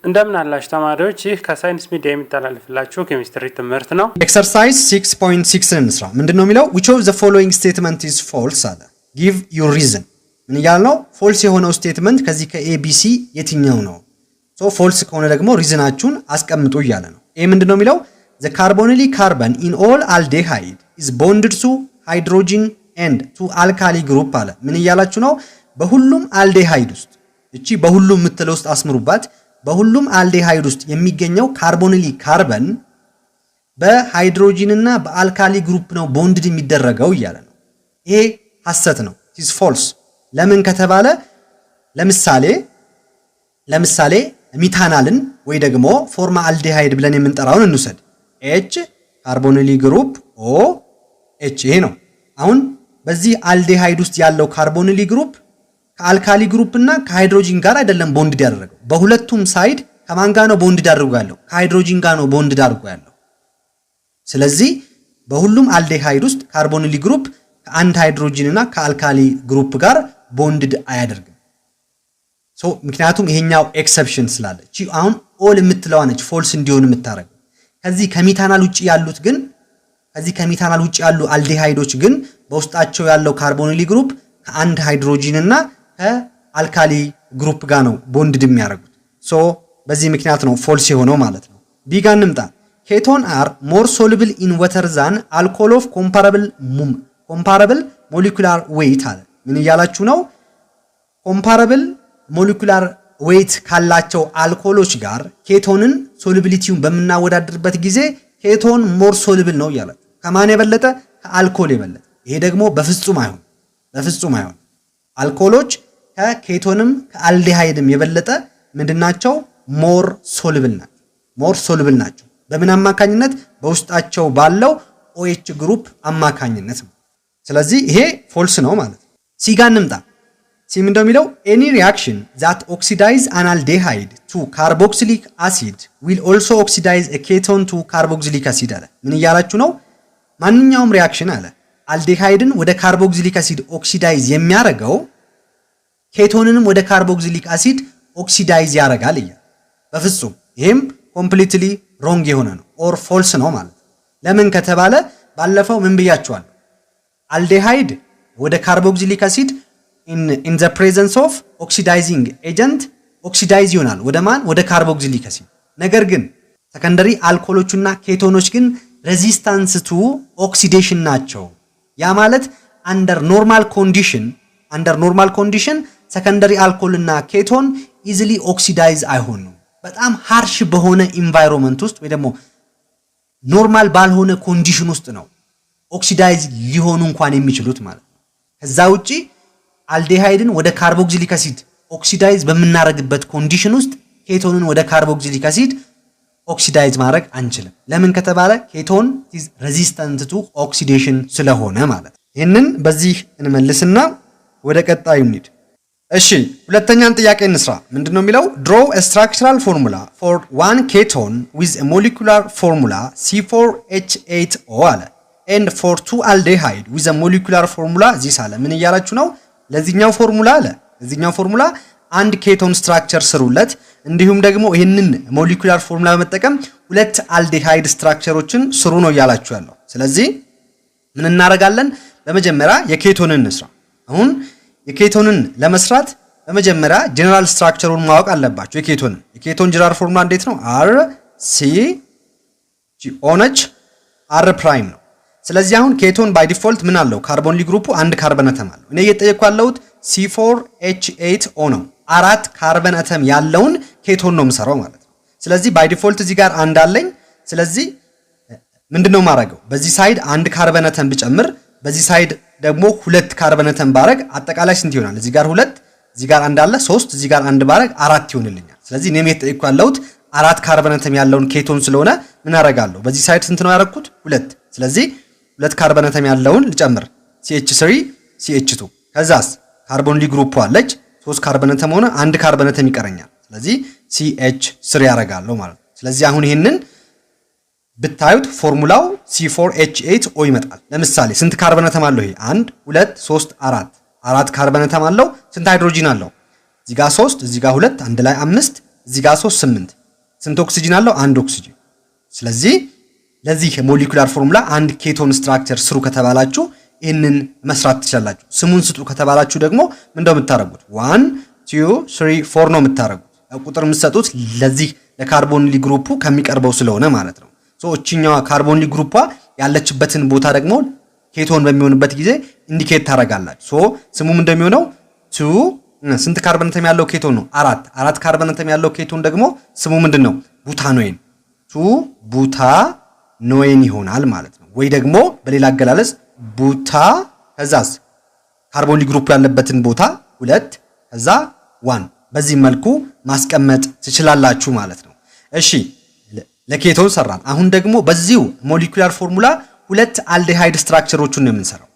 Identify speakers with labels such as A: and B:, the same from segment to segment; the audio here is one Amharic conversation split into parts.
A: እንደምን አላችሁ ተማሪዎች ይህ ከሳይንስ ሚዲያ የሚተላለፍላችሁ ኬሚስትሪ ትምህርት ነው።
B: ኤክሰርሳይዝ 6.6 እንስራ። ምንድነው የሚለው which of the following statement is false አለ give your reason ምን ይላል ነው false የሆነው ስቴትመንት ከዚህ ከኤቢሲ የትኛው ነው? ሶ false ከሆነ ደግሞ ሪዝናችሁን አስቀምጡ ይያለ ነው። ይሄ ምንድነው የሚለው the carbonyl carbon in all aldehyde is bonded to hydrogen and to alkali group አለ። ምን ይያላችሁ ነው? በሁሉም አልዴሃይድ ውስጥ እቺ በሁሉም ምትለው ውስጥ አስምሩባት በሁሉም አልዴሃይድ ውስጥ የሚገኘው ካርቦኒሊ ካርበን በሃይድሮጂን እና በአልካሊ ግሩፕ ነው ቦንድድ የሚደረገው ይያለ ነው። ይሄ ሐሰት ነው is false ለምን ከተባለ ለምሳሌ ሚታናልን ወይ ደግሞ ፎርማ አልዴሃይድ ብለን የምንጠራውን እንውሰድ H ካርቦኒሊ ግሩፕ O H ይሄ ነው። አሁን በዚህ አልዴሃይድ ውስጥ ያለው ካርቦኒሊ ግሩፕ ከአልካሊ ግሩፕ እና ከሃይድሮጂን ጋር አይደለም ቦንድድ ያደረገው በሁለቱም ሳይድ ከማን ጋር ነው ቦንድድ አድርጓለው ከሃይድሮጂን ጋር ነው ቦንድድ አድርጓለው። ስለዚህ በሁሉም አልዴሃይድ ውስጥ ካርቦኒሊ ግሩፕ ከአንድ ሃይድሮጂን እና ከአልካሊ ግሩፕ ጋር ቦንድድ አያደርግም። ሶ ምክንያቱም ይሄኛው ኤክሰፕሽን ስላለ እቺ አሁን ኦል የምትለዋ ነች ፎልስ እንዲሆን የምታረገው። ከዚህ ከሚታናል ውጪ ያሉ አልዴሃይዶች ግን በውስጣቸው ያለው ካርቦኒሊ ግሩፕ ከአንድ ሃይድሮጂን እና ከአልካሊ ግሩፕ ጋር ነው ቦንድድ የሚያደርጉት። ሶ በዚህ ምክንያት ነው ፎልስ የሆነው ማለት ነው። ቢ ጋር እንምጣ። ኬቶን አር ሞር ሶሉብል ኢን ዋተር ዛን አልኮል ኦፍ ኮምፓራብል ሞለኪውላር ዌይት አለ። ምን ይያላችሁ ነው? ኮምፓራብል ሞለኪውላር ዌይት ካላቸው አልኮሎች ጋር ኬቶንን ሶሉቢሊቲውን በመናወዳደርበት ጊዜ ኬቶን ሞር ሶሉብል ነው ይላል። ከማን የበለጠ? ከአልኮል የበለጠ። ይሄ ደግሞ በፍጹም አይሆን። አልኮሎች ከኬቶንም ከአልዴሃይድም የበለጠ ምንድናቸው? ሞር ሶሉብል ናቸው። በምን አማካኝነት? በውስጣቸው ባለው OH ግሩፕ አማካኝነት ነው። ስለዚህ ይሄ ፎልስ ነው ማለት ነው። ሲ ጋር እንምጣ። ሲ ምንድነው የሚለው? any reaction that oxidize an aldehyde to carboxylic acid will also oxidize a ketone to carboxylic acid አለ። ምን ይያላችሁ ነው? ማንኛውም ሪአክሽን አለ አልዴሃይድን ወደ ካርቦክሲሊክ አሲድ ኦክሲዳይዝ የሚያደርገው ኬቶንንም ወደ ካርቦክሲሊክ አሲድ ኦክሲዳይዝ ያደርጋል ይላል። በፍጹም ይሄም ኮምፕሊትሊ ሮንግ የሆነ ነው ኦር ፎልስ ነው ማለት ነው። ለምን ከተባለ ባለፈው ምን ብያችኋል? አልዴሃይድ ወደ ካርቦክሲሊክ አሲድ in the presence of oxidizing agent ኦክሲዳይዝ ይሆናል ወደ ማን? ወደ ካርቦክሲሊክ አሲድ። ነገር ግን ሰከንደሪ አልኮሎችና ኬቶኖች ግን ሬዚስታንስ ቱ ኦክሲዴሽን ናቸው። ያ ማለት under normal condition ሰከንደሪ አልኮል እና ኬቶን ኢዚሊ ኦክሲዳይዝ አይሆኑም። በጣም ሃርሽ በሆነ ኢንቫይሮንመንት ውስጥ ወይ ደግሞ ኖርማል ባልሆነ ኮንዲሽን ውስጥ ነው ኦክሲዳይዝ ሊሆኑ እንኳን የሚችሉት ማለት ነው። ከዛ ውጪ አልዴሃይድን ወደ ካርቦክሲሊክ አሲድ ኦክሲዳይዝ በመናረግበት ኮንዲሽን ውስጥ ኬቶንን ወደ ካርቦክሲሊክ አሲድ ኦክሲዳይዝ ማድረግ አንችልም። ለምን ከተባለ ኬቶን is resistant to oxidation ስለሆነ ማለት ነው። ይሄንን በዚህ እንመልስና ወደ ቀጣዩ እንሂድ። እሺ ሁለተኛን ጥያቄ እንስራ። ምንድነው የሚለው? draw a structural formula for one ketone with a molecular formula C4H8O አለ and for two aldehyde with a molecular formula this አለ። ምን ይያላችሁ ነው? ለዚህኛው ፎርሙላ አንድ ኬቶን ስትራክቸር ስሩለት እንዲሁም ደግሞ ይሄንን ሞለኪውላር ፎርሙላ በመጠቀም ሁለት አልዴሃይድ ስትራክቸሮችን ስሩ ነው ያላችሁ ያለው። ስለዚህ ምን እናደርጋለን? በመጀመሪያ የኬቶንን እንስራ። አሁን የኬቶንን ለመስራት በመጀመሪያ ጀነራል ስትራክቸሩን ማወቅ አለባችሁ። የኬቶን ጀነራል ፎርሙላ እንዴት ነው? R C G OH R ፕራይም ነው። ስለዚህ አሁን ኬቶን ባይ ዲፎልት ምን አለው? ካርቦኒሊ ግሩፑ አንድ ካርበን አተም አለው። እኔ እየጠየቅኩ ያለሁት C4H8O ነው። አራት ካርበን አተም ያለውን ኬቶን ነው የምሰራው ማለት ነው። ስለዚህ ባይ ዲፎልት እዚህ ጋር አንድ አለኝ። ስለዚህ ምንድነው ማረገው? በዚህ ሳይድ አንድ ካርበን አተም ብጨምር በዚህ ሳይድ ደግሞ ሁለት ካርበን አተም ባረግ አጠቃላይ ስንት ይሆናል? እዚህ ጋር ሁለት፣ እዚህ ጋር አንድ አለ 3፣ እዚህ ጋር አንድ ባረግ 4 ይሆንልኛል። ስለዚህ እኔም እየጠየቅኩ ያለሁት አራት ካርበን አተም ያለውን ኬቶን ስለሆነ ምን አረጋለሁ? በዚህ ሳይድ ስንት ነው ያረኩት? 2። ስለዚህ ሁለት ካርበን አተም ያለውን ልጨምር CH3 CH2 ከዛስ ካርቦኒሊ ግሩፕ አለች 3 ካርበን አተም ሆነ አንድ ካርበን አተም ይቀረኛል። ስለዚህ CH3 ያረጋለሁ ማለት ነው። ስለዚህ አሁን ይሄንን ብታዩት ፎርሙላው C4H8O ይመጣል። ለምሳሌ ስንት ካርበን አተም አለው? ይሄ 1 2 3 4 ካርበን አተም አለው። ስንት ሃይድሮጂን አለው? እዚህ ጋር 3 እዚህ ጋር 2 አንድ ላይ 5 እዚህ ጋር 3 8 ስንት ኦክሲጅን አለው? አንድ ኦክሲጅን። ስለዚህ ለዚህ ሞሊኩላር ፎርሙላ አንድ ኬቶን ስትራክቸር ስሩ ከተባላችሁ ይህንን መስራት ትችላላችሁ። ስሙን ስጡ ከተባላችሁ ደግሞ ምንድነው የምታደርጉት? 1 2 3 4 ነው የምታደርጉት። ቁጥር የምትሰጡት ለዚህ ለካርቦኒሊ ግሩፑ ከሚቀርበው ስለሆነ ማለት ነው። እቺኛዋ ካርቦኒሊ ግሩፓ ያለችበትን ቦታ ደግሞ ኬቶን በሚሆንበት ጊዜ ኢንዲኬት ታደርጋላችሁ። ስሙም እንደሚሆነው 2 ስንት ካርበን አተም ያለው ኬቶን ነው? 4 ካርበን አተም ያለው ኬቶን ደግሞ ስሙ ምንድነው? ቡታኖይን 2 ቡታኖይን ይሆናል ማለት ነው። ወይ ደግሞ በሌላ አገላለጽ ቡታ ከዛስ ካርቦኒሊ ግሩፕ ያለበትን ቦታ 2 ከዛ 1 በዚህ መልኩ ማስቀመጥ ትችላላችሁ ማለት ነው። እሺ ለኬቶን ሰራን። አሁን ደግሞ በዚሁ ሞሊኩላር ፎርሙላ ሁለት አልዴሃይድ ስትራክቸሮችን ነው የምንሰራው።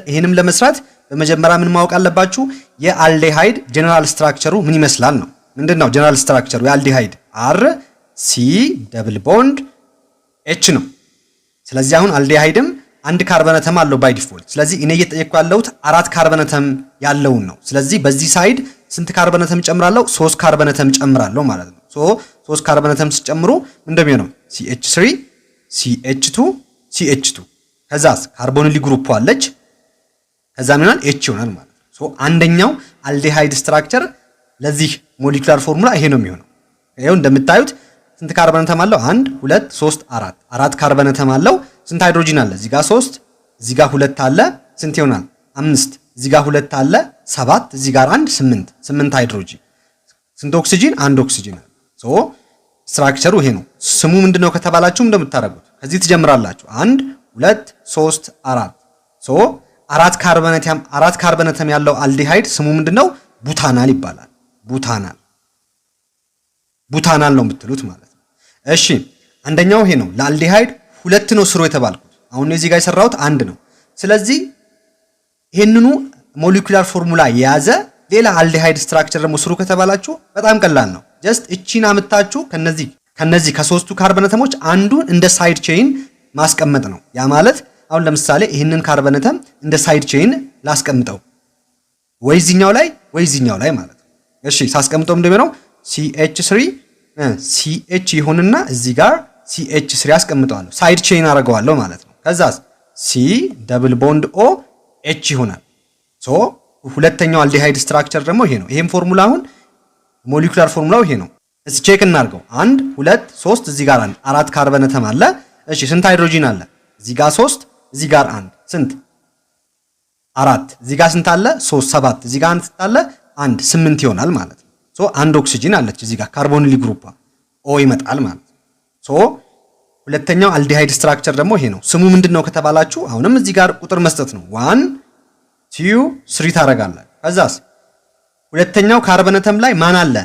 B: ይሄንም ለመስራት በመጀመሪያ ምን ማወቅ አለባችሁ? የአልዴሃይድ ጀነራል ስትራክቸሩ ምን ይመስላል ነው። ምንድነው ጀነራል ስትራክቸሩ? የአልዴሃይድ አር ሲ ደብል ቦንድ ኤች ነው። ስለዚህ አሁን አልዴሃይድም አንድ ካርበን አተም አለው ባይ ዲፎልት። ስለዚህ እኔ እየጠየቅኩ ያለሁት 4 ካርበን አተም ያለውን ነው። ስለዚህ በዚህ ሳይድ ስንት ካርበን አተም ጨምራለሁ? 3 ካርበን አተም ጨምራለሁ ማለት ነው። 3 ካርበን አተም ሲጨምሩ እንደሚሆነው CH3 CH2 CH2 ከዛስ ካርቦኒሊ ግሩፕ አለች። ከዛ ምን ይሆናል? H ይሆናል ማለት ነው። አንደኛው አልዴሃይድ ስትራክቸር ለዚህ ሞሊኩላር ፎርሙላ ይሄ ነው የሚሆነው። ይሄው እንደምታዩት ስንት ካርበን አተም አለው? 1 2 3 4 ካርበን አተም አለው። ስንት ሃይድሮጂን አለ? እዚህ ጋር 3 እዚህ ጋር 2 አለ። ስንት ይሆናል? 5 እዚህ ጋር 2 አለ 7 እዚህ ጋር 1 8 ሃይድሮጂን። ስንት ኦክሲጂን? አንድ ኦክሲጂን አለ። ስትራክቸሩ ይሄ ነው። ስሙ ምንድነው ከተባላችሁ እንደምታደርጉት ከዚህ ትጀምራላችሁ። 1 2 3 4 4 ካርበን አተም ያለው አልዲሃይድ ስሙ ምንድነው? ቡታናል ይባላል። ቡታናል ነው የምትሉት ማለት ነው። እሺ አንደኛው ይሄ ነው። ለአልዲሃይድ 2 ነው ስሩ የተባልኩት። አሁን እዚህ ጋር የሰራሁት 1 ነው። ስለዚህ ይሄንኑ ሞሊኩላር ፎርሙላ የያዘ ሌላ አልዲሃይድ ስትራክቸር ደግሞ ስሩ ከተባላችሁ በጣም ቀላል ነው። ጀስት እቺን አምጣችሁ ከነዚህ ከሶስቱ ካርበን አተሞች አንዱን እንደ ሳይድ ቼይን ማስቀመጥ ነው። ያ ማለት አሁን ለምሳሌ ይሄንን ካርበን አተም እንደ ሳይድ ቼይን ላስቀምጠው ወይ እዚህኛው ላይ ማለት ነው። እሺ ሳስቀምጠው እንደሚሆነው CH3 CH ይሁንና እዚህ ጋር CH3 አስቀምጠዋለሁ። ሳይድ ቼይን አደርገዋለሁ ማለት ነው። ከዛስ C ደብል ቦንድ O H ይሆናል። ሁለተኛው አልዲሃይድ ስትራክቸር ደግሞ ይሄ ነው። ይሄም ፎርሙላ አሁን ሞሊኩላር ፎርሙላው ይሄ ነው። እስኪ ቼክ እናድርገው። 1 2 3 እዚህ ጋር 4 ካርበን አተም አለ። እሺ ስንት ሃይድሮጂን አለ? እዚህ ጋር 3 እዚህ ጋር 1 ስንት 4 እዚህ ጋር ስንት አለ? 3 7 እዚህ ጋር 1 አለ 1 8 ይሆናል ማለት ነው። አንድ ኦክሲጂን አለች እዚህ ጋር ካርቦኒሊ ግሩፕ O ይመጣል ማለት ነው። ሁለተኛው አልዲሃይድ ስትራክቸር ደግሞ ይሄ ነው። ስሙ ምንድነው ከተባላችሁ አሁንም እዚህ ጋር ቁጥር መስጠት ነው። 1 2 3 ታረጋላችሁ። ከዛስ ሁለተኛው ካርበን አተም ላይ ማን አለ?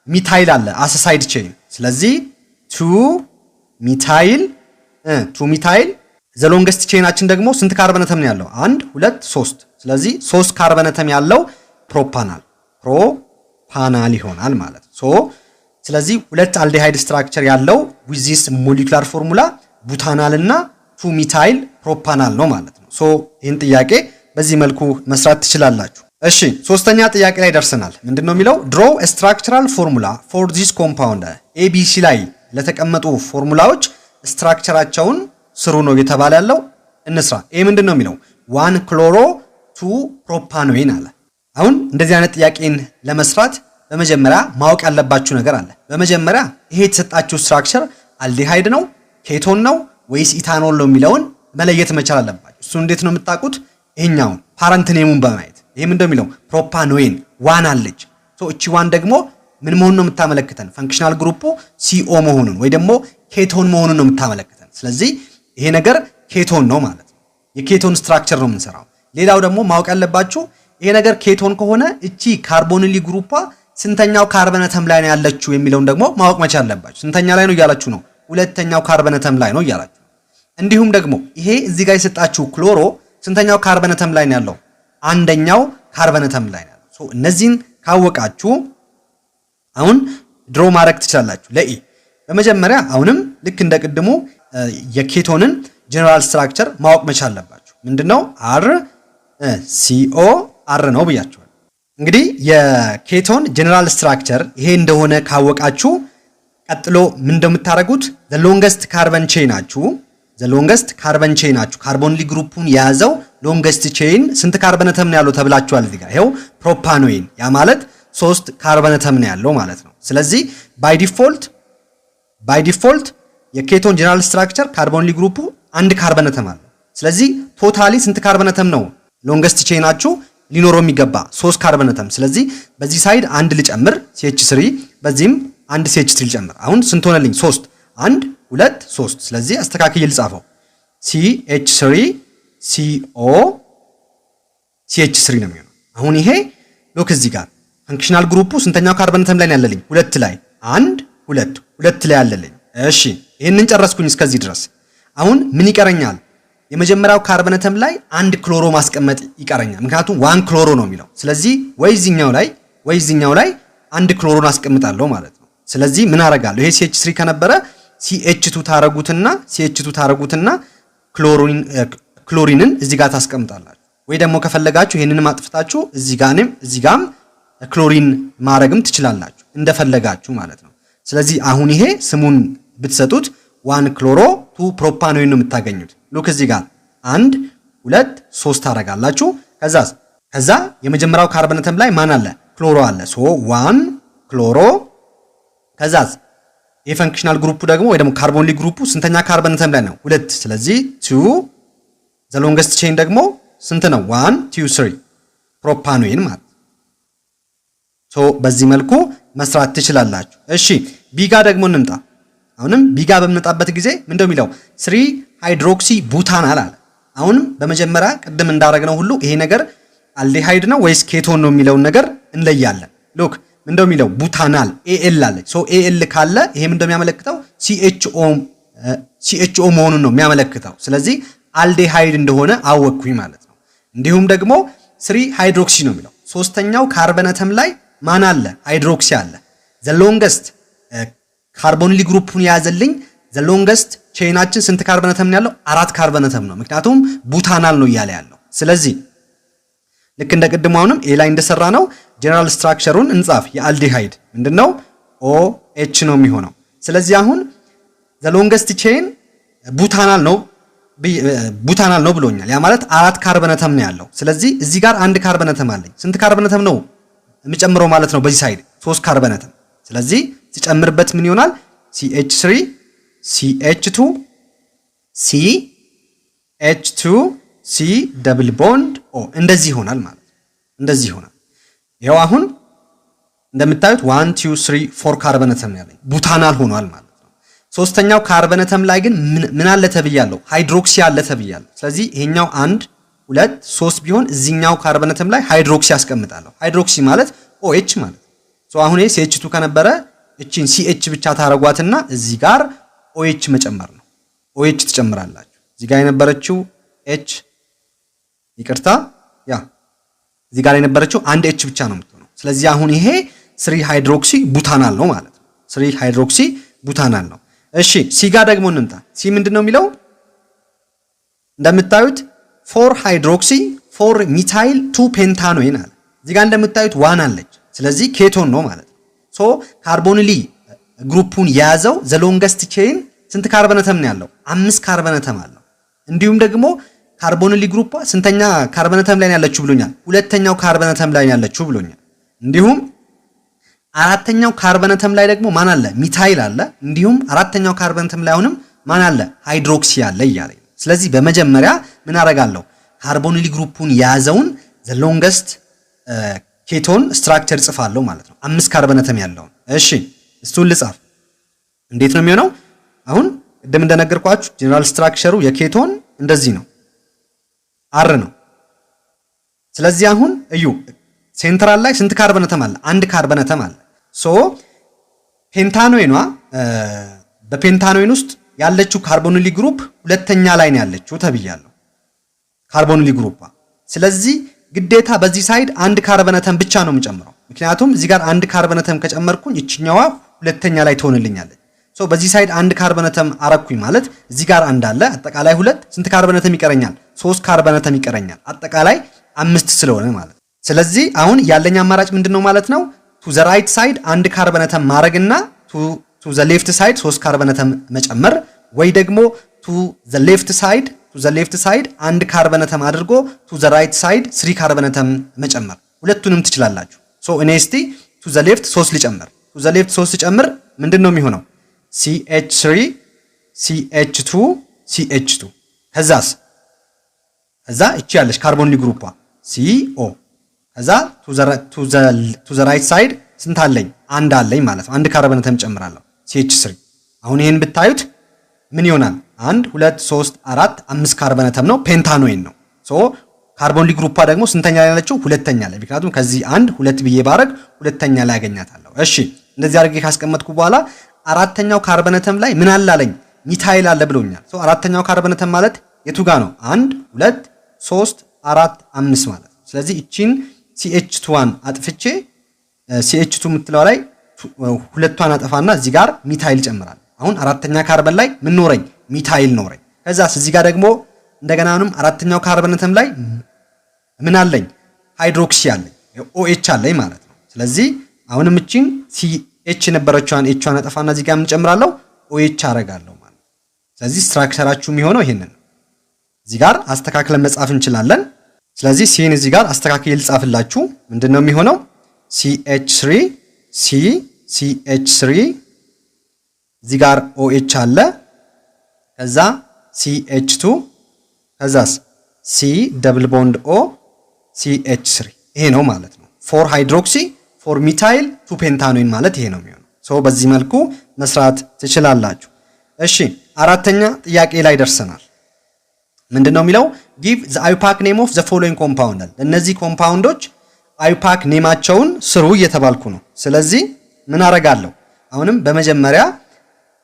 B: ሚታይል አለ አስ ሳይድ ቼይን። ስለዚህ 2 ሚታይል ዘ ሎንገስት ቼይናችን ደግሞ ስንት ካርበን አተም ነው ያለው? 1 2 3 ስለዚህ 3 ካርበን አተም ያለው ፕሮፓናል ይሆናል ማለት ነው። ስለዚህ ሁለት አልዲሃይድ ስትራክቸር ያለው with this molecular formula ቡታናል እና 2 ሚታይል ፕሮፓናል ነው ማለት ነው። ይህን ጥያቄ በዚህ መልኩ መስራት ትችላላችሁ። እሺ ሶስተኛ ጥያቄ ላይ ደርሰናል። ምንድነው የሚለው? draw a structural formula for this compound ABC ላይ ለተቀመጡ ፎርሙላዎች ስትራክቸራቸውን ስሩ ነው እየተባለ ያለው። እንስራ። ይሄ ምንድነው የሚለው? 1 ክሎሮ 2 ፕሮፓኖይን አለ። አሁን እንደዚህ አይነት ጥያቄን ለመስራት በመጀመሪያ ማወቅ ያለባችሁ ነገር አለ። በመጀመሪያ ይሄ የተሰጣችሁ ስትራክቸር አልዲሃይድ ነው፣ ኬቶን ነው ወይስ ኢታኖል ነው የሚለውን መለየት መቻል አለባችሁ። እሱ እንዴት ነው የምታውቁት? ይሄኛውን ፓረንት ኔሙን በማየት ይሄ ምንድነው የሚለው? ፕሮፓኖይን ዋን አለች። እቺ ዋን ደግሞ ምን መሆኑን ነው የምታመለክተን? ፈንክሽናል ግሩፑ CO መሆኑን ወይ ደግሞ ኬቶን መሆኑን ነው የምታመለክተን። ስለዚህ ይሄ ነገር ኬቶን ነው ማለት ነው። የኬቶን ስትራክቸር ነው የምንሰራው። ሌላው ደግሞ ማወቅ ያለባችሁ ይሄ ነገር ኬቶን ከሆነ እቺ ካርቦኒሊ ግሩፓ ስንተኛው ካርበን አተም ላይ ነው ያለችው የሚለውን ደግሞ ማወቅ መቻል አለባችሁ። ስንተኛ ላይ ነው እያላችሁ ነው? ሁለተኛው ካርበን አተም ላይ ነው እያላችሁ። እንዲሁም ደግሞ ይሄ እዚህ ጋር የሰጣችሁ ክሎሮ ስንተኛው ካርበን አተም ላይ ነው ያለው? አንደኛው ካርበን አተም ላይ ነው ያለው። እነዚህን ካወቃችሁ አሁን ድሮ ማድረግ ትችላላችሁ። ለኢ በመጀመሪያ አሁንም ልክ እንደ ቅድሙ የኬቶንን ጀነራል ስትራክቸር ማወቅ መቻል አለባችሁ። ምንድነው? R CO R ነው ብያችኋል። እንግዲህ የኬቶን ጀነራል ስትራክቸር ይሄ እንደሆነ ካወቃችሁ ቀጥሎ ምን እንደምታደርጉት the longest carbon chain ናችሁ ካርቦኒሊ ግሩፑን የያዘው ሎንገስት ቼን ስንት ካርበን አተም ነው ያለው ተብላችኋል። እዚህ ጋር ይሄው ፕሮፓኖይን ያ ማለት 3 ካርበን አተም ነው ያለው ማለት ነው። ስለዚህ ባይ ዲፎልት የኬቶን ጀነራል ስትራክቸር ካርቦኒሊ ግሩፑ 1 ካርበን አተም አለው። ስለዚህ ቶታሊ ስንት ካርበን አተም ነው ሎንገስት ቼናችሁ ሊኖረው የሚገባ 3 ካርበን አተም። ስለዚህ በዚህ ሳይድ 1 ልጨምር CH3 በዚህም 1 CH3 ልጨምር። አሁን ስንት ሆነልኝ? 3 1 2 3። ስለዚህ አስተካክዬ ልጻፈው CH3 CO CH3 ነው የሚሆነው። አሁን ይሄ ሎክ እዚህ ጋር ፈንክሽናል ግሩፑ ስንተኛው ካርበን አተም ላይ ነው ያለልኝ? 2 ላይ 1 2 ላይ ያለልኝ። እሺ ይሄንን ጨረስኩኝ እስከዚህ ድረስ። አሁን ምን ይቀረኛል? የመጀመሪያው ካርበን አተም ላይ 1 ክሎሮ ማስቀመጥ ይቀረኛል። ምክንያቱም 1 ክሎሮ ነው የሚለው። ስለዚህ ወይ እዚህኛው ላይ 1 ክሎሮን አስቀምጣለሁ ማለት ነው። ስለዚህ ምን አረጋለሁ? ይሄ CH3 ከነበረ CH2 ታረጉትና ክሎሪንን እዚህ ጋር ታስቀምጣላችሁ። ወይ ደግሞ ከፈለጋችሁ ይሄንንም አጥፍታችሁ እዚህ ጋርም ክሎሪን ማረግም ትችላላችሁ እንደፈለጋችሁ ማለት ነው። ስለዚህ አሁን ይሄ ስሙን ብትሰጡት 1 ክሎሮ 2 ፕሮፓኖይን ነው የምታገኙት። ሉክ እዚህ ጋር 1 2 3 ታረጋላችሁ። ከዛ የመጀመሪያው ካርበን አተም ላይ ማን አለ? ክሎሮ አለ። ሶ 1 ክሎሮ ከዛስ የፈንክሽናል ግሩፑ ደግሞ ወይ ደግሞ ካርቦኒሊ ግሩፑ ስንተኛ ካርበን አተም ላይ ነው? 2። ስለዚህ 2 ዘ ሎንገስት ቼን ደግሞ ስንት ነው? 1 2 3 ፕሮፓኖይን ማለት ሶ በዚህ መልኩ መስራት ትችላላችሁ። እሺ ቢጋ ደግሞ እንምጣ። አሁንም ቢጋ በምንመጣበት ጊዜ ምንድነው የሚለው 3 ሃይድሮክሲ ቡታናል አለ። አሁንም በመጀመሪያ ቅድም እንዳረግነው ሁሉ ይሄ ነገር አልዲሃይድ ነው ወይስ ኬቶን ነው የሚለውን ነገር እንለያለን። ሉክ ምንድነው የሚለው ቡታናል AL አለች። ሶ AL ካለ ይሄ ምንድነው የሚያመለክተው? CHO መሆኑን ነው የሚያመለክተው። ስለዚህ አልዲሃይድ እንደሆነ አወቅኩኝ ማለት ነው። እንዲሁም ደግሞ 3 ሃይድሮክሲ ነው የሚለው ሶስተኛው ካርበን አተም ላይ ማን አለ? ሃይድሮክሲ አለ። ዘ ሎንገስት ካርቦኒሊ ግሩፑን የያዘልኝ ዘ ሎንገስት ቼናችን ስንት ካርበን አተም ነው ያለው? 4 ካርበን አተም ነው። ምክንያቱም ቡታናል ነው እያለ ያለው። ስለዚህ ልክ እንደ ቅድሙ አሁንም ኤ ላይ እንደሰራ ነው ጀነራል ስትራክቸሩን እንጻፍ። የአልዲሃይድ ምንድነው? OH ነው የሚሆነው። ስለዚህ አሁን ዘ ሎንገስት ቼን ቡታናል ነው ብሎኛል። ያ ማለት 4 ካርበን አተም ነው ያለው። ስለዚህ እዚህ ጋር 1 ካርበን አተም አለኝ። ስንት ካርበን አተም ነው የምጨምረው ማለት ነው? በዚህ ሳይድ 3 ካርበን አተም። ስለዚህ ሲጨምርበት ምን ይሆናል? CH3 CH2 CH2 C ደብል ቦንድ O እንደዚህ ይሆናል ማለት ነው። እንደዚህ ይሆናል። ይሄው አሁን እንደምታዩት 1 2 3 4 ካርበን አተም ያለኝ ቡታናል ሆኗል ማለት ነው። ሶስተኛው ካርበን አተም ላይ ግን ምን አለ ተብያለሁ? ሃይድሮክሲ አለ ተብያለሁ። ስለዚህ ይሄኛው 1 2 3 ቢሆን እዚህኛው ካርበን አተም ላይ ሃይድሮክሲ ያስቀምጣለሁ። ሃይድሮክሲ ማለት OH ማለት ነው። ሶ አሁን ይሄ CH2 ከነበረ እቺን CH ብቻ ታረጓትና እዚህ ጋር OH መጨመር ነው። OH ትጨምራላችሁ። እዚህ ጋር የነበረችው H ይቅርታ እዚህ ጋር የነበረችው 1 H ብቻ ነው የምትሆነው። ስለዚህ አሁን ይሄ 3 ሃይድሮክሲ ቡታናል ነው ማለት ነው። 3 ሃይድሮክሲ ቡታናል ነው። እሺ ሲ ጋር ደግሞ እንምጣ። ሲ ምንድነው የሚለው? እንደምታዩት 4 ሃይድሮክሲ 4 ሚታይል 2 ፔንታኖይን አለ። እዚህ ጋር እንደምታዩት 1 አለች። ስለዚህ ኬቶን ነው ማለት ነው። ሶ ካርቦኒሊ ግሩፑን የያዘው ዘ ሎንገስት ቼን ስንት ካርበን አተም ነው ያለው? 5 ካርበን አተም አለው። እንዲሁም ደግሞ ካርቦኒሊ ግሩፓ ስንተኛ ካርበን አተም ላይ ያለችው ብሎኛል? ሁለተኛው ካርበን አተም ላይ ያለችው ብሎኛል። እንዲሁም አራተኛው ካርበን አተም ላይ ደግሞ ማን አለ? ሚታይል አለ። እንዲሁም አራተኛው ካርበን አተም ላይ አሁንም ማን አለ? ሃይድሮክሲ አለ እያለ። ስለዚህ በመጀመሪያ ምን አደርጋለሁ? ካርቦኒሊ ግሩፑን የያዘውን ዘ ሎንገስት ኬቶን ስትራክቸር ጽፋለሁ ማለት ነው። 5 ካርበን አተም ያለውን። እሺ እሱን ልጻፍ። እንዴት ነው የሚሆነው? አሁን ቅድም እንደነገርኳችሁ ጀነራል ስትራክቸሩ የኬቶን እንደዚህ ነው፣ አር ነው። ስለዚህ አሁን እዩ ሴንትራል ላይ ስንት ካርበን አተም አለ? 1 ካርበን አተም አለ። ሶ ፔንታኖይኗ በፔንታኖይን ውስጥ ያለችው ካርቦኒሊ ግሩፕ ሁለተኛ ላይ ነው ያለችው ተብያለሁ፣ ካርቦኒሊ ግሩፓ። ስለዚህ ግዴታ በዚህ ሳይድ 1 ካርበን አተም ብቻ ነው የምጨምረው። ምክንያቱም እዚህ ጋር 1 ካርበን አተም ከጨመርኩኝ እችኛዋ ሁለተኛ ላይ ትሆንልኛለች። ሶ በዚህ ሳይድ 1 ካርበን አተም አረኩኝ ማለት እዚህ ጋር 1 አለ። አጠቃላይ 2 ስንት ካርበን አተም ይቀረኛል? 3 ካርበን አተም ይቀረኛል። አጠቃላይ 5 ስለሆነ ማለት ስለዚህ አሁን ያለኝ አማራጭ ምንድነው ማለት ነው? ቱ ዘ ራይት ሳይድ አንድ ካርበን አተም ማድረግና ቱ ዘ ሌፍት ሳይድ 3 ካርበን አተም መጨመር ወይ ደግሞ ቱ ዘ ሌፍት ሳይድ አንድ ካርበን አተም አድርጎ ቱ ዘ ራይት ሳይድ 3 ካርበን አተም መጨመር ሁለቱንም ትችላላችሁ። ሶ እኔ እስቲ ቱ ዘ ሌፍት 3 ልጨምር። ቱ ዘ ሌፍት 3 ልጨምር ምንድነው የሚሆነው? CH3 CH2 CH2 ከዛ እቺ ያለሽ ካርቦን ግሩፓ CO ከዛ ቱ ዘ ራይት ሳይድ ስንት አለኝ? አንድ አለኝ ማለት ነው። አንድ ካርበን አተም ጨምራለሁ CH3። አሁን ይሄን ብታዩት ምን ይሆናል? 1 2 3 4 5 ካርበን አተም ነው፣ ፔንታኖይን ነው። ሶ ካርቦን ግሩፓ ደግሞ ስንተኛ ላይ ያለችው? ሁለተኛ ላይ። ምክንያቱም ከዚህ 1 2 ብዬ ባረግ ሁለተኛ ላይ ያገኛታለሁ። እሺ እንደዚህ አድርጌ ካስቀመጥኩ በኋላ አራተኛው ካርበን አተም ላይ ምን አለ አለኝ? ሚታይል አለ ብሎኛል። ሶ አራተኛው ካርበን አተም ማለት የቱ ጋር ነው? 1 2 3 4 5 ማለት ነው። ስለዚህ እቺን CH2 አጥፍቼ CH2 የምትለው ላይ ሁለቷን አጠፋና እዚህ ጋር ሚታይል ጨምራለሁ። አሁን አራተኛ ካርበን ላይ ምን ኖረኝ? ሚታይል ኖረኝ። ከዛስ እዚህ ጋር ደግሞ እንደገናንም አራተኛው ካርበን አተም ላይ ምን አለኝ? ሃይድሮክሲ አለኝ፣ OH አለኝ ማለት ነው። ስለዚህ አሁንም እቺን CH የነበረችዋን H አጠፋና እዚህ ጋር ምን ጨምራለሁ? OH አረጋለሁ ማለት ነው። ስለዚህ ስትራክቸራችሁ የሚሆነው ይሄንን ነው። እዚህ ጋር አስተካክለን መጻፍ እንችላለን። ስለዚህ ሲን እዚህ ጋር አስተካክዬ ልጻፍላችሁ። ምንድነው የሚሆነው? CH3 CH3 እዚህ ጋር OH አለ፣ ከዛ CH2 ከዛስ C ደብል ቦንድ O CH3 ይሄ ነው ማለት ነው። 4 ሃይድሮክሲ 4 ሚታይል 2 ፔንታኖይን ማለት ይሄ ነው የሚሆነው። ሶ በዚህ መልኩ መስራት ትችላላችሁ። እሺ አራተኛ ጥያቄ ላይ ደርሰናል። ምንድነው የሚለው? give the IUPAC name of the following compound። እነዚህ ኮምፓውንዶች IUPAC ኔማቸውን ስሩ እየተባልኩ ነው። ስለዚህ ምን አረጋለሁ? አሁንም በመጀመሪያ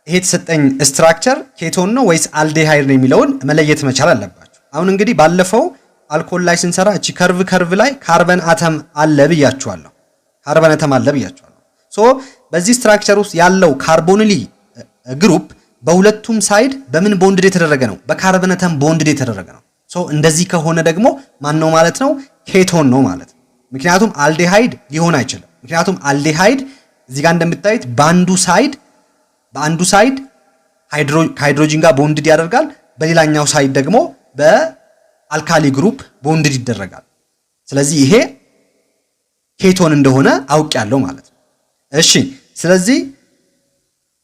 B: ይሄ የተሰጠኝ ስትራክቸር ኬቶን ነው ወይስ አልዴሃይድ ነው የሚለውን መለየት መቻል አለባችሁ። አሁን እንግዲህ ባለፈው አልኮል ላይ ስንሰራ እቺ ከርቭ ላይ ካርበን አተም አለ ብያችኋለሁ። ሶ በዚህ ስትራክቸር ውስጥ ያለው ካርቦኒሊ ግሩፕ በሁለቱም ሳይድ በምን ቦንድድ የተደረገ ነው? በካርበን አተም ቦንድድ የተደረገ ነው። ሶ እንደዚህ ከሆነ ደግሞ ማን ነው ማለት ነው? ኬቶን ነው ማለት ነው። ምክንያቱም አልዴሃይድ ሊሆን አይችልም። ምክንያቱም አልዴሃይድ እዚህ ጋር እንደምታዩት በአንዱ ሳይድ ሃይድሮጂን ጋር ቦንድድ ያደርጋል፣ በሌላኛው ሳይድ ደግሞ በአልካሊ ግሩፕ ቦንድድ ይደረጋል። ስለዚህ ይሄ ኬቶን እንደሆነ አውቄያለሁ ማለት ነው። እሺ ስለዚህ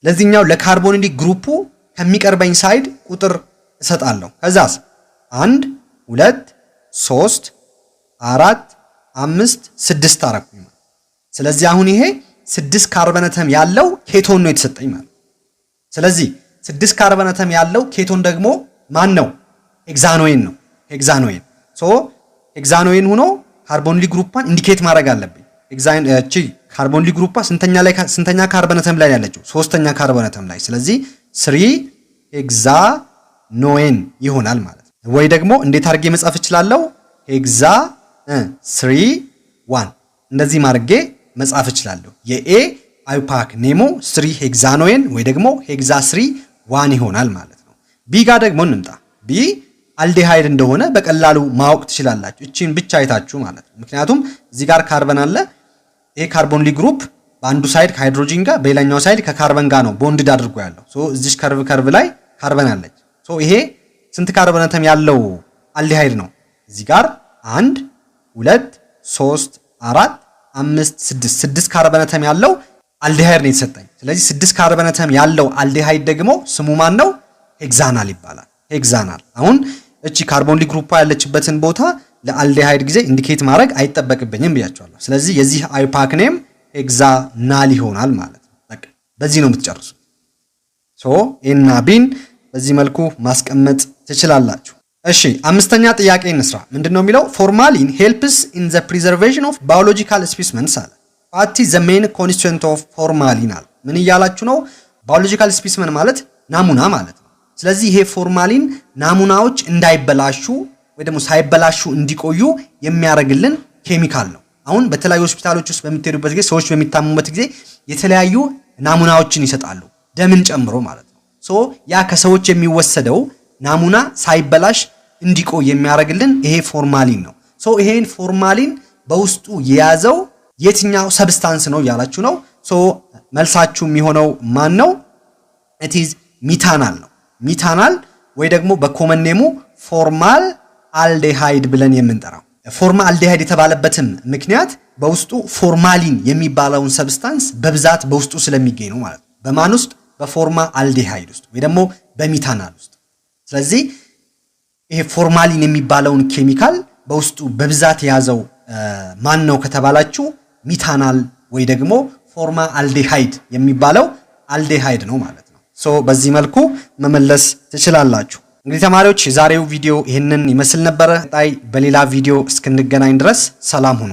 B: ለዚህኛው ለካርቦኒሊክ ግሩፑ ከሚቀርበኝ ሳይድ ቁጥር እሰጣለሁ። ከዛስ 1 2 3 4 5 6 አረኩኝ ማለት። ስለዚህ አሁን ይሄ 6 ካርበን አተም ያለው ኬቶን ነው የተሰጠኝ ማለት። ስለዚህ 6 ካርበን አተም ያለው ኬቶን ደግሞ ማን ነው? ሄክሳኖይን ነው። ሶ ሄክሳኖይን ሆኖ ካርቦኒሊክ ግሩፓን ኢንዲኬት ማድረግ አለብኝ። እቺ ካርቦኒሊክ ግሩፓ ስንተኛ ካርበን አተም ላይ ያለችው? 3ኛ ካርበን አተም ላይ። ስለዚህ 3 ሄክሳኖይን ይሆናል ማለት ነው። ወይ ደግሞ እንዴት አድርጌ መጻፍ እችላለሁ? ሄክሳ 3 1 እንደዚህ ማድረጌ መጻፍ እችላለሁ። የኤ IUPAC ኔሞ 3 ሄክሳኖይን ወይ ደግሞ ሄክሳ 3 1 ይሆናል ማለት ነው። ቢ ጋር ደግሞ እንምጣ። ቢ አልዴሃይድ እንደሆነ በቀላሉ ማወቅ ትችላላችሁ፣ እቺን ብቻ አይታችሁ ማለት ነው። ምክንያቱም እዚህ ጋር ካርበን አለ። ይሄ ካርቦኒሊክ ግሩፕ በአንዱ ሳይድ ከሃይድሮጂን ጋር በሌላኛው ሳይድ ከካርበን ጋር ነው ቦንድድ አድርጎ ያለው። ሶ እዚህ ከርቭ ላይ ካርበን አለች። ሶ ይሄ ስንት ካርበን አተም ያለው አልዴሃይድ ነው? እዚህ ጋር 1 2 3 4 5 6 ካርበን አተም ያለው አልዴሃይድ ነው የተሰጠኝ። ስለዚህ 6 ካርበን አተም ያለው አልዴሃይድ ደግሞ ስሙ ማን ነው? ሄክሳናል ይባላል። ሄክሳናል። አሁን እቺ ካርቦኒሊክ ግሩፓ ያለችበትን ቦታ ለአልዴሃይድ ጊዜ ኢንዲኬት ማድረግ አይጠበቅብኝም ብያቸዋለሁ። ስለዚህ የዚህ IUPAC ኔም ሄክሳናል ይሆናል ማለት ነው። በቃ በዚህ ነው የምትጨርሱት። ሶ ኤና ቢን በዚህ መልኩ ማስቀመጥ ትችላላችሁ። እሺ አምስተኛ ጥያቄ እንስራ። ምንድነው የሚለው? ፎርማሊን ሄልፕስ ኢን ዘ ፕሪዘርቬሽን ኦፍ ባዮሎጂካል ስፔሲመንስ አለ። ዋት ኢዝ ዘ ሜን ኮንስቲትዩንት ኦፍ ፎርማሊን አለ። ምን እያላችሁ ነው? ባዮሎጂካል ስፔሲመን ማለት ናሙና ማለት ነው። ስለዚህ ይሄ ፎርማሊን ናሙናዎች እንዳይበላሹ ወይ ደግሞ ሳይበላሹ እንዲቆዩ የሚያደርግልን ኬሚካል ነው። አሁን በተለያዩ ሆስፒታሎች ውስጥ በምትሄዱበት ጊዜ ሰዎች በሚታሙበት ጊዜ የተለያዩ ናሙናዎችን ይሰጣሉ፣ ደምን ጨምሮ ማለት ነው። ሶ ያ ከሰዎች የሚወሰደው ናሙና ሳይበላሽ እንዲቆይ የሚያደርግልን ይሄ ፎርማሊን ነው። ሶ ይሄን ፎርማሊን በውስጡ የያዘው የትኛው ሰብስታንስ ነው ያላችሁ ነው። ሶ መልሳችሁ የሚሆነው ማን ነው? it is ሚታናል ነው። ሚታናል ወይ ደግሞ በኮመን ኔሙ ፎርማል አልዴሃይድ ብለን የምንጠራው። ፎርማል አልዴሃይድ የተባለበትም ምክንያት በውስጡ ፎርማሊን የሚባለውን ሰብስታንስ በብዛት በውስጡ ስለሚገኝ ነው ማለት ነው። በማን ውስጥ? በፎርማል አልዴሃይድ ውስጥ ወይ ደግሞ በሚታናል ውስጥ። ስለዚህ ይሄ ፎርማሊን የሚባለውን ኬሚካል በውስጡ በብዛት የያዘው ማን ነው ከተባላችሁ ሚታናል ወይ ደግሞ ፎርማል አልዴሃይድ የሚባለው አልዴሃይድ ነው ማለት ነው። ሶ በዚህ መልኩ መመለስ ትችላላችሁ። እንግዲህ ተማሪዎች የዛሬው ቪዲዮ ይህንን ይመስል ነበረ። ቀጣይ በሌላ ቪዲዮ እስክንገናኝ ድረስ ሰላም ሁኑ።